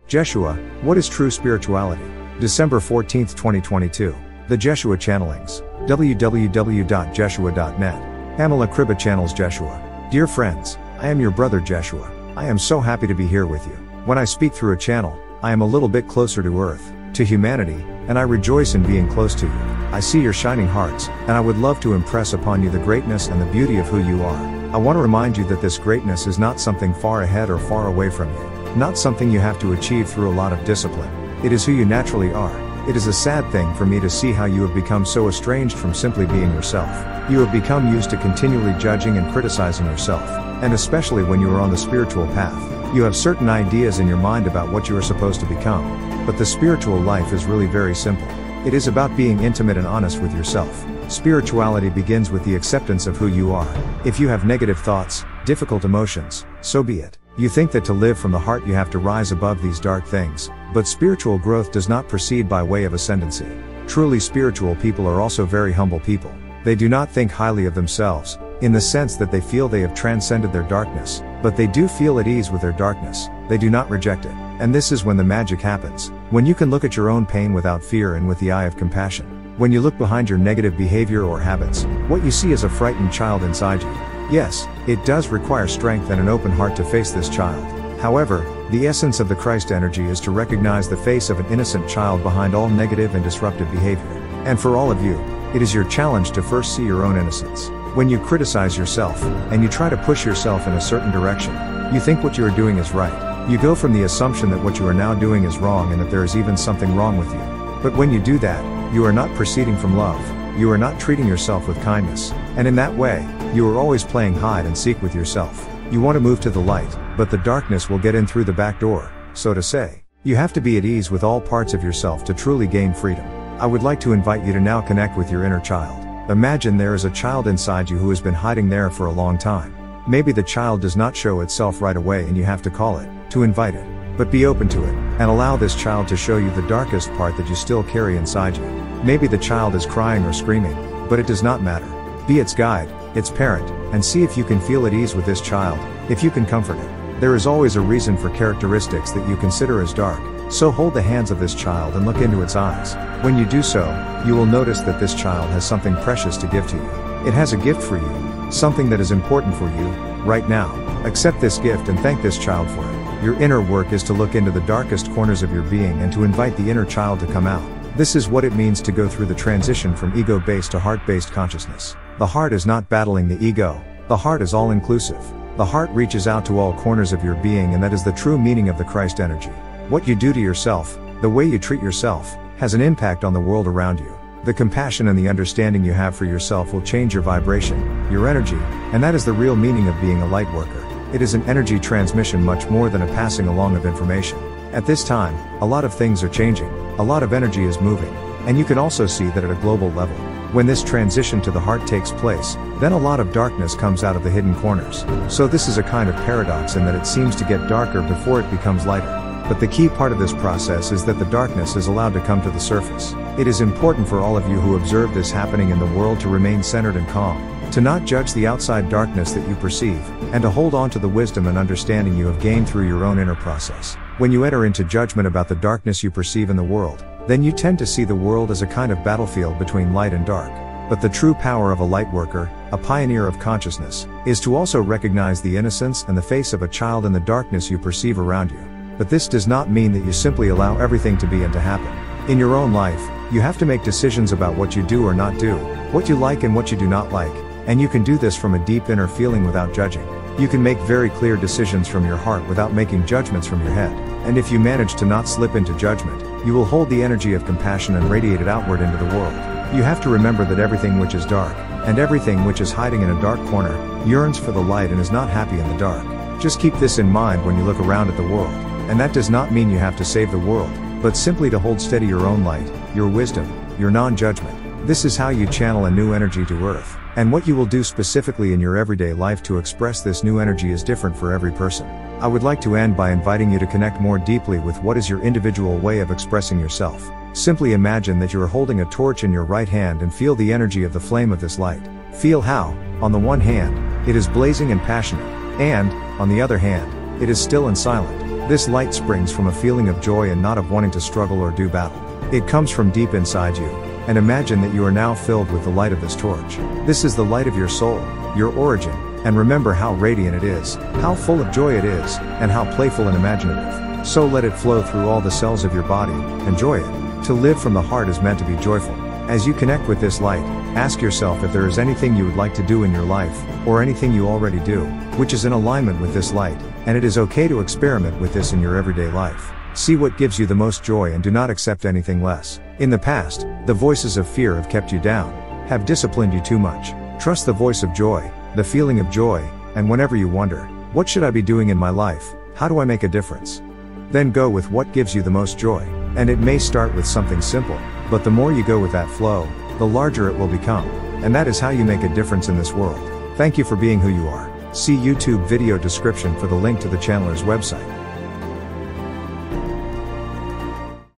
Jeshua, what is true spirituality? December 14, 2022. The Jeshua Channelings. www.jeshua.net. Pamela Kribbe channels Jeshua. Dear friends, I am your brother Jeshua. I am so happy to be here with you. When I speak through a channel, I am a little bit closer to earth, to humanity, and I rejoice in being close to you. I see your shining hearts, and I would love to impress upon you the greatness and the beauty of who you are. I want to remind you that this greatness is not something far ahead or far away from you. Not something you have to achieve through a lot of discipline. It is who you naturally are. It is a sad thing for me to see how you have become so estranged from simply being yourself. You have become used to continually judging and criticizing yourself, and especially when you are on the spiritual path. You have certain ideas in your mind about what you are supposed to become. But the spiritual life is really very simple. It is about being intimate and honest with yourself. Spirituality begins with the acceptance of who you are. If you have negative thoughts, difficult emotions, so be it. You think that to live from the heart you have to rise above these dark things, but spiritual growth does not proceed by way of ascendancy. Truly spiritual people are also very humble people. They do not think highly of themselves, in the sense that they feel they have transcended their darkness, but they do feel at ease with their darkness. They do not reject it. And this is when the magic happens. When you can look at your own pain without fear and with the eye of compassion. When you look behind your negative behavior or habits, what you see is a frightened child inside you. Yes, it does require strength and an open heart to face this child. However, the essence of the Christ energy is to recognize the face of an innocent child behind all negative and disruptive behavior. And for all of you, it is your challenge to first see your own innocence. When you criticize yourself, and you try to push yourself in a certain direction, you think what you are doing is right. You go from the assumption that what you are now doing is wrong and that there is even something wrong with you. But when you do that, you are not proceeding from love. You are not treating yourself with kindness. And in that way, you are always playing hide and seek with yourself. You want to move to the light, but the darkness will get in through the back door, so to say. You have to be at ease with all parts of yourself to truly gain freedom. I would like to invite you to now connect with your inner child. Imagine there is a child inside you who has been hiding there for a long time. Maybe the child does not show itself right away and you have to call it, to invite it. But be open to it, and allow this child to show you the darkest part that you still carry inside you. Maybe the child is crying or screaming, but it does not matter. Be its guide, its parent, and see if you can feel at ease with this child, if you can comfort it. There is always a reason for characteristics that you consider as dark, so hold the hands of this child and look into its eyes. When you do so, you will notice that this child has something precious to give to you. It has a gift for you, something that is important for you, right now. Accept this gift and thank this child for it. Your inner work is to look into the darkest corners of your being and to invite the inner child to come out. This is what it means to go through the transition from ego-based to heart-based consciousness. The heart is not battling the ego. The heart is all-inclusive. The heart reaches out to all corners of your being, and that is the true meaning of the Christ energy. What you do to yourself, the way you treat yourself, has an impact on the world around you. The compassion and the understanding you have for yourself will change your vibration, your energy, and that is the real meaning of being a light worker. It is an energy transmission much more than a passing along of information. At this time, a lot of things are changing, a lot of energy is moving, and you can also see that at a global level. When this transition to the heart takes place, then a lot of darkness comes out of the hidden corners. So this is a kind of paradox in that it seems to get darker before it becomes lighter. But the key part of this process is that the darkness is allowed to come to the surface. It is important for all of you who observe this happening in the world to remain centered and calm, to not judge the outside darkness that you perceive, and to hold on to the wisdom and understanding you have gained through your own inner process. When you enter into judgment about the darkness you perceive in the world, then you tend to see the world as a kind of battlefield between light and dark. But the true power of a light worker, a pioneer of consciousness, is to also recognize the innocence and the face of a child in the darkness you perceive around you. But this does not mean that you simply allow everything to be and to happen. In your own life, you have to make decisions about what you do or not do, what you like and what you do not like, and you can do this from a deep inner feeling without judging. You can make very clear decisions from your heart without making judgments from your head. And if you manage to not slip into judgment, you will hold the energy of compassion and radiate it outward into the world. You have to remember that everything which is dark, and everything which is hiding in a dark corner, yearns for the light and is not happy in the dark. Just keep this in mind when you look around at the world. And that does not mean you have to save the world, but simply to hold steady your own light, your wisdom, your non-judgment. This is how you channel a new energy to earth. And what you will do specifically in your everyday life to express this new energy is different for every person. I would like to end by inviting you to connect more deeply with what is your individual way of expressing yourself. Simply imagine that you are holding a torch in your right hand and feel the energy of the flame of this light. Feel how, on the one hand, it is blazing and passionate, and, on the other hand, it is still and silent. This light springs from a feeling of joy and not of wanting to struggle or do battle. It comes from deep inside you, and imagine that you are now filled with the light of this torch. This is the light of your soul, your origin, and remember how radiant it is, how full of joy it is, and how playful and imaginative. So let it flow through all the cells of your body, enjoy it. To live from the heart is meant to be joyful. As you connect with this light, ask yourself if there is anything you would like to do in your life, or anything you already do, which is in alignment with this light, and it is okay to experiment with this in your everyday life. See what gives you the most joy and do not accept anything less. In the past, the voices of fear have kept you down, have disciplined you too much. Trust the voice of joy, the feeling of joy, and whenever you wonder, what should I be doing in my life? How do I make a difference? Then go with what gives you the most joy. And it may start with something simple, but the more you go with that flow, the larger it will become. And that is how you make a difference in this world. Thank you for being who you are. See YouTube video description for the link to the channeler's website.